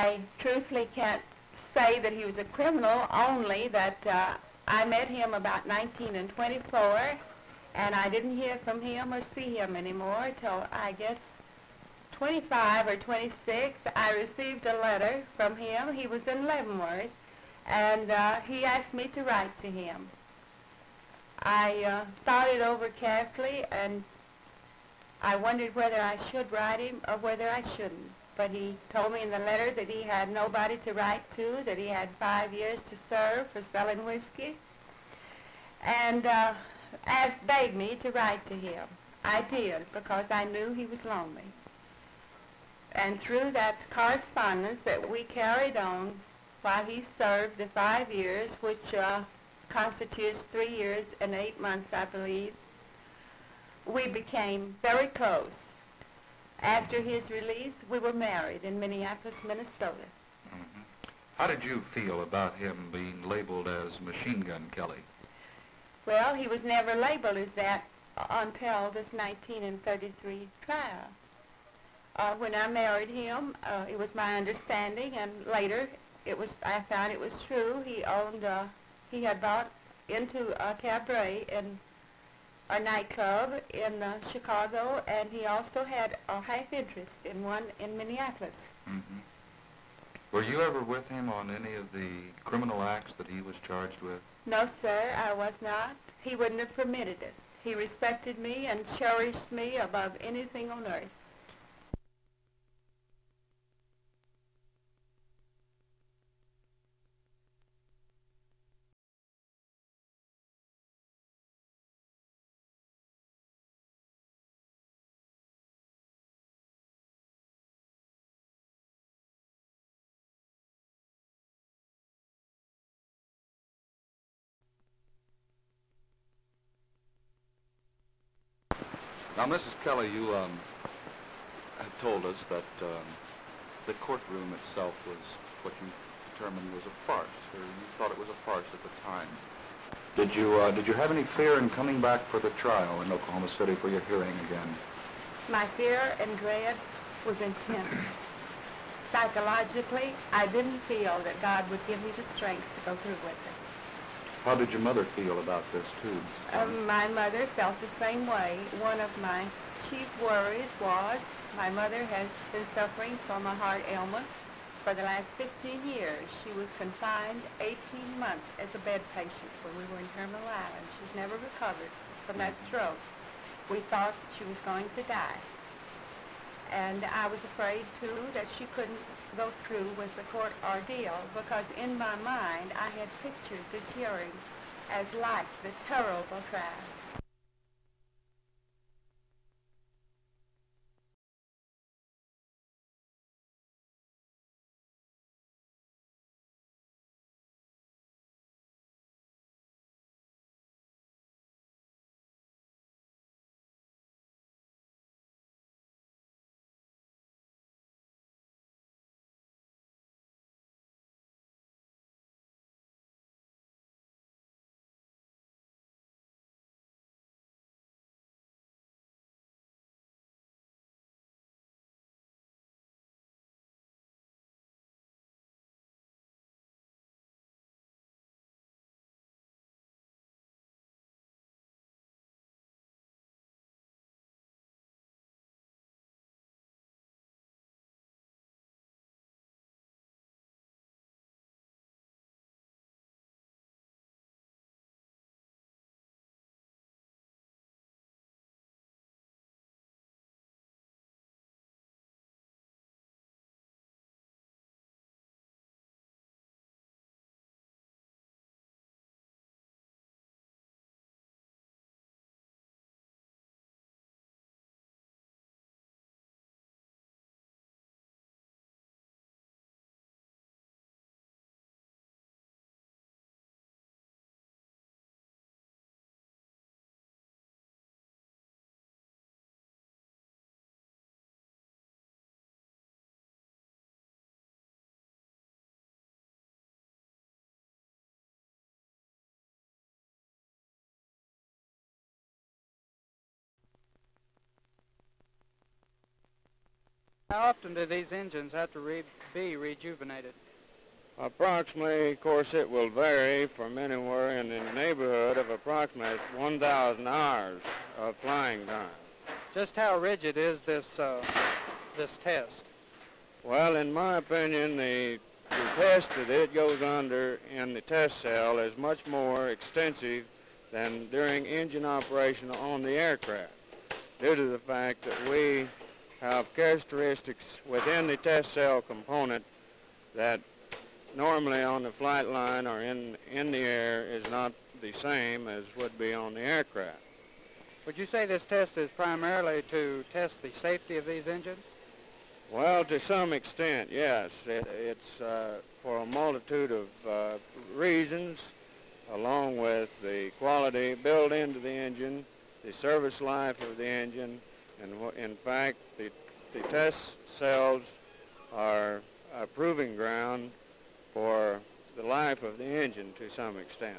I truthfully can't say that he was a criminal, only that I met him about 1924, and I didn't hear from him or see him anymore till, I guess, 25 or 26. I received a letter from him. He was in Leavenworth, and he asked me to write to him. I thought it over carefully, and I wondered whether I should write him or whether I shouldn't. But he told me in the letter that he had nobody to write to, that he had 5 years to serve for selling whiskey, and begged me to write to him. I did, because I knew he was lonely. And through that correspondence that we carried on while he served the 5 years, which constitutes 3 years and 8 months, I believe, we became very close. After his release, we were married in Minneapolis, Minnesota. Mm-hmm. How did you feel about him being labeled as Machine Gun Kelly? Well, he was never labeled as that until this 1933 trial. When I married him, it was my understanding, and later I found it was true. He had bought into a cabaret in a nightclub in Chicago, and he also had a half interest in one in Minneapolis. Mm-hmm. Were you ever with him on any of the criminal acts that he was charged with? No, sir, I was not. He wouldn't have permitted it. He respected me and cherished me above anything on earth. Now, Mrs. Kelly, you have told us that the courtroom itself was what you determined was a farce, or you thought it was a farce at the time. Did you have any fear in coming back for the trial in Oklahoma City for your hearing again? My fear and dread was intense. Psychologically, I didn't feel that God would give me the strength to go through with it. How did your mother feel about this, too? My mother felt the same way. One of my chief worries was my mother has been suffering from a heart ailment for the last 15 years. She was confined 18 months as a bed patient when we were in Terminal Island. She's never recovered from that stroke. We thought she was going to die. And I was afraid, too, that she couldn't go through with the court ordeal, because in my mind I had pictured this hearing as like the terrible trial. How often do these engines have to be rejuvenated? Approximately, of course, it will vary from anywhere in the neighborhood of approximately 1,000 hours of flying time. Just how rigid is this test? Well, in my opinion, the test that it goes under in the test cell is much more extensive than during engine operation on the aircraft, due to the fact that we have characteristics within the test cell component that normally on the flight line or in the air is not the same as would be on the aircraft. Would you say this test is primarily to test the safety of these engines? Well, to some extent, yes. It's for a multitude of reasons, along with the quality built into the engine, the service life of the engine, and in fact, the test cells are a proving ground for the life of the engine to some extent.